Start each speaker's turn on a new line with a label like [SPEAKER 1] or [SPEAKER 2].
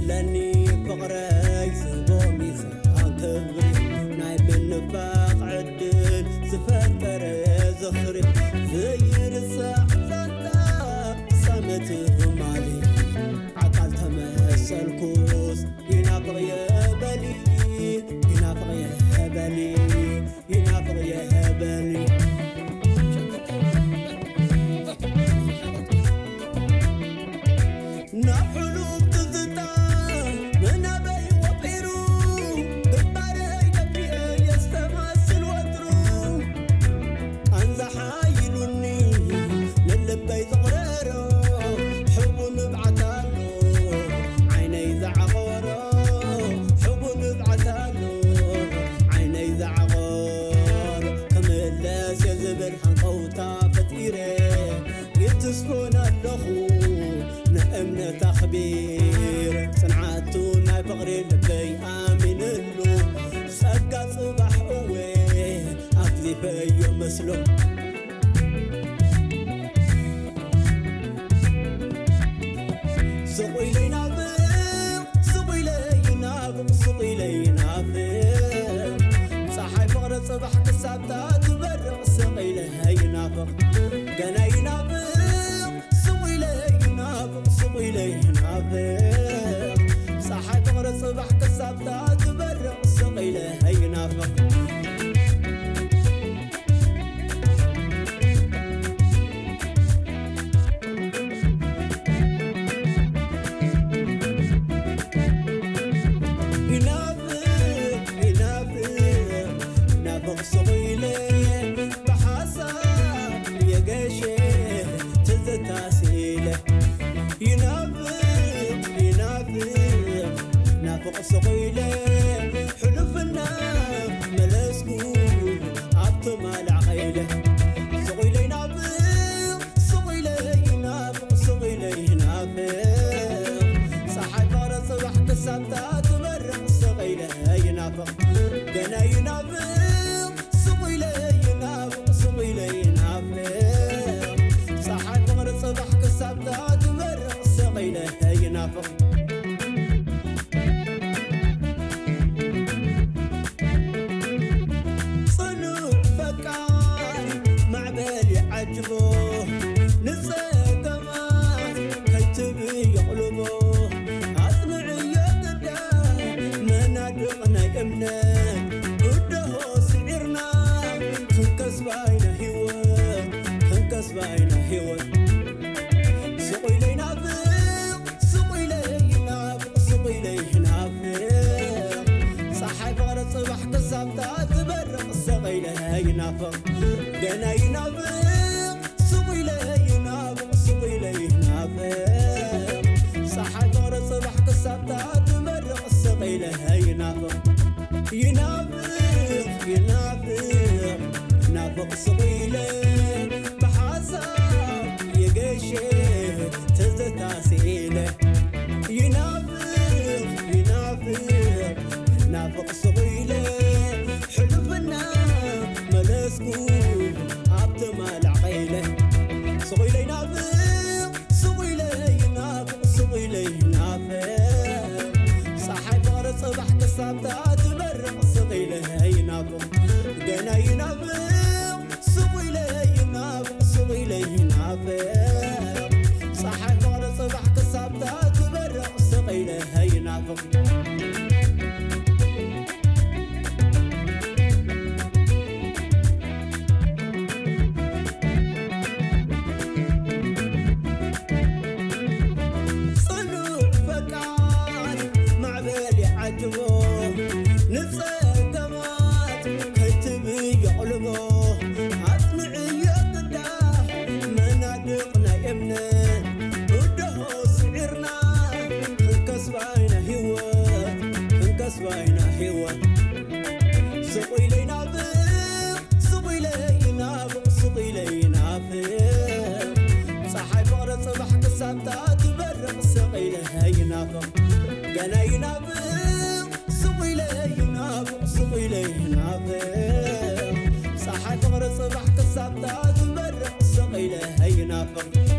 [SPEAKER 1] لاني فقري سبومي سانكبري ناي بالنفاق عدل سفتر زخري زير الساعة سامتهم علي عقل تمثل كوس ينافق يا بلي ينافق يا بلي ينافق يا بلي نحلو تزتا من أبي وبيرو دباري دبي يستمثل وترو أنزح عيلوني للبي زغرارو حبو نبعتالو عيني زعغورو حبو نبعتالو عيني زعغورو كملاس يزبر حنقوتا فتيري يتسكون اللخو نأمنا تخبير صنعاتو ناي بغري لبي آمن اللو سأقا صباح قوي أقضي فيو مسلو سقوي لي نافق سقوي لي نافق سقوي لي نافق صحي فغرة صباح كسابتا تبرق سقوي لي نافق قنا ينافق سقوي لي نافق صحي فغرة صباح كسابتا تبرق سقوي لي نافق نافق صغيلة حلفنا ملاسكو عبتما العقيلة صغيلة نافق صغيلة نافق صغيلة نافق صحي فارة صباح كسابتا تبرق صغيلة نافق قنا ينافق صغيلة نافق صغيلة نافق صحي فارة صباح كسابتا تبرق صغيلة نافق عجبوه نسى كمان كتبي يقلبوه أسمعي يقدا منادقنا يمنا وده سعرنا تنكس باينا هوا تنكس باينا هوا سقي لي نافق سقي لي نافق سقي لي نافق صحي فغرة صباح كسابتا تبرق سقي لي نافق قنا ينافق سقي لي نافق سقي لي نافق صحي فغرة صباح كسابتا تبرق سقي لي نافق ينافق ينافق نافق سقي لي بحساب يقشي تزتا سئيله ينافق ينافق نافق سقي لي حلفنا ملاسكو عبتما العقيلة سقي لي نافق سقي لي نافق سقي لي نافق صحي فغرة صباح كسابتا تبرق سقي لي نافق قنا ينافق سقي لي نافق سقي لي نافق صحي فغرة صباح كسابتا تبرق سقي لي نافق عجبوه نسى كمات كتبي يقلبوه أسمعي يقدا منادقنا يمنا وده سعرنا انكس باينا هوا انكس باينا هوا سقي لي نافق سقي لي نافق سقي لي نافق صحي فغرة صباح كسابتا تبرق سقي لي نافق قنا ينافق سقي لي نافق سقي لي نافق صحي فغرة صباح كسابتا تبرق سقي لي نافق